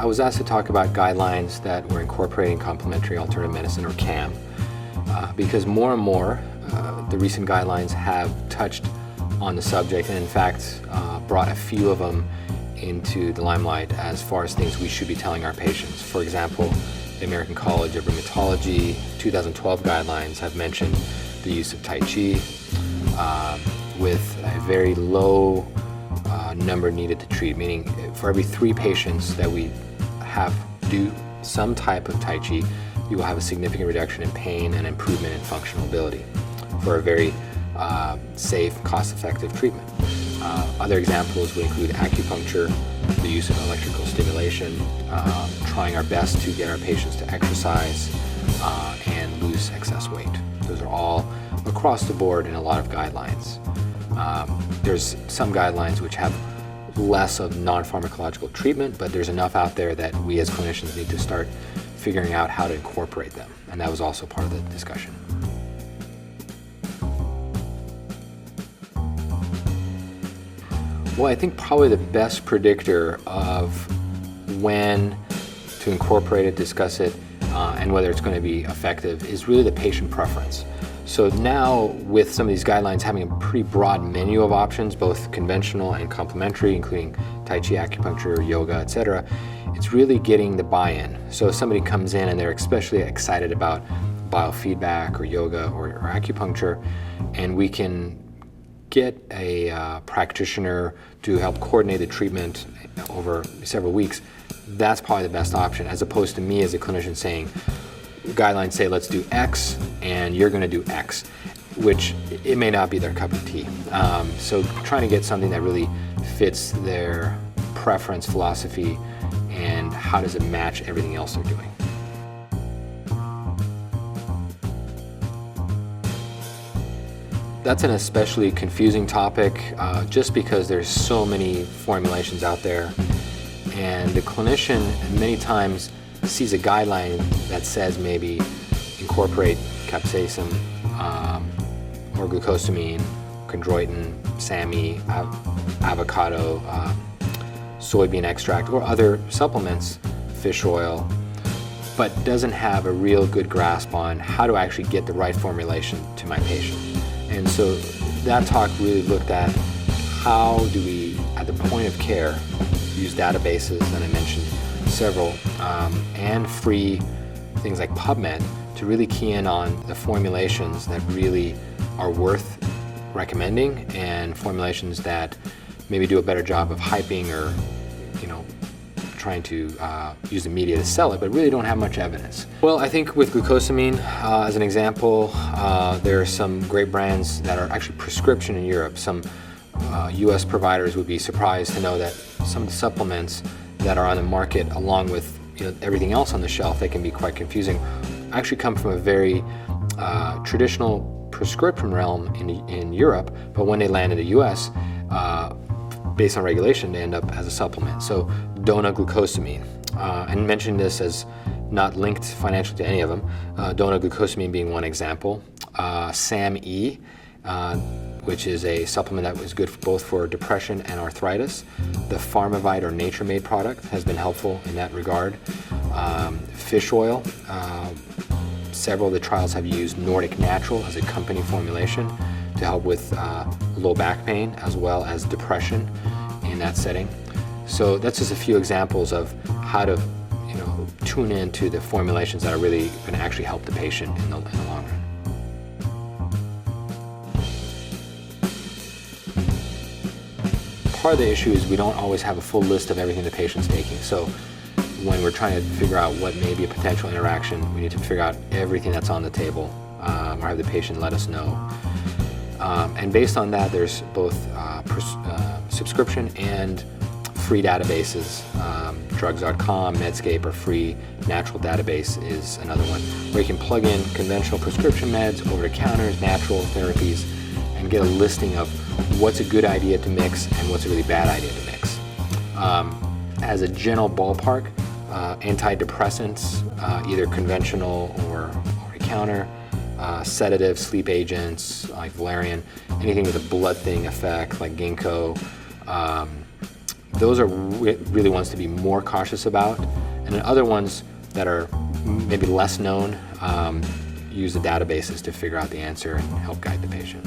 I was asked to talk about guidelines that were incorporating complementary alternative medicine, or CAM, because more and more the recent guidelines have touched on the subject, and in fact brought a few of them into the limelight as far as things we should be telling our patients. For example, the American College of Rheumatology 2012 guidelines have mentioned the use of Tai Chi with a very low number needed to treat, meaning for every 3 patients that we have do some type of Tai Chi, you will have a significant reduction in pain and improvement in functional ability for a very safe, cost-effective treatment. Other examples would include acupuncture, the use of electrical stimulation, trying our best to get our patients to exercise and lose excess weight. Those are all across the board in a lot of guidelines. There's some guidelines which have less of non-pharmacological treatment, but there's enough out there that we as clinicians need to start figuring out how to incorporate them, and that was also part of the discussion. Well, I think probably the best predictor of when to incorporate it, discuss it, and whether it's going to be effective is really the patient preference. So now, with some of these guidelines having a pretty broad menu of options, both conventional and complementary, including Tai Chi, acupuncture, yoga, etc., it's really getting the buy-in. So if somebody comes in and they're especially excited about biofeedback or yoga or acupuncture, and we can get a practitioner to help coordinate the treatment over several weeks, that's probably the best option, as opposed to me as a clinician saying, guidelines say let's do X and you're going to do X, which it may not be their cup of tea. So trying to get something that really fits their preference, philosophy, and how does it match everything else they're doing. That's an especially confusing topic just because there's so many formulations out there, and the clinician many times sees a guideline that says maybe incorporate capsaicin or glucosamine, chondroitin, SAMe, avocado, soybean extract, or other supplements, fish oil, but doesn't have a real good grasp on how to actually get the right formulation to my patient. And so that talk really looked at how do we, at the point of care, use databases, and I mentioned several, and free things like PubMed to really key in on the formulations that really are worth recommending, and formulations that maybe do a better job of hyping or, trying to use the media to sell it, but really don't have much evidence. Well, I think with glucosamine, as an example, there are some great brands that are actually prescription in Europe. Some US providers would be surprised to know that some of the supplements that are on the market, along with everything else on the shelf that can be quite confusing, actually come from a very traditional prescription realm in Europe, but when they land in the US, based on regulation, they end up as a supplement. So donaglucosamine, and mention this as not linked financially to any of them, donaglucosamine being one example. SAMe, which is a supplement that was good both for depression and arthritis. The Pharmavite or Nature Made product has been helpful in that regard. Fish oil, several of the trials have used Nordic Natural as a company formulation to help with low back pain as well as depression in that setting. So that's just a few examples of how to tune into the formulations that are really going to actually help the patient in the long run. Part of the issue is we don't always have a full list of everything the patient's taking. So when we're trying to figure out what may be a potential interaction, we need to figure out everything that's on the table, or have the patient let us know. And based on that, there's both subscription and free databases. Drugs.com, Medscape are free. Natural database is another one, where you can plug in conventional prescription meds, over-the-counters, natural therapies, and get a listing of what's a good idea to mix and what's a really bad idea to mix. As a general ballpark, antidepressants, either conventional or over-the-counter, sedatives, sleep agents like valerian, anything with a blood thinning effect like ginkgo, those are really ones to be more cautious about. And then other ones that are maybe less known, use the databases to figure out the answer and help guide the patient.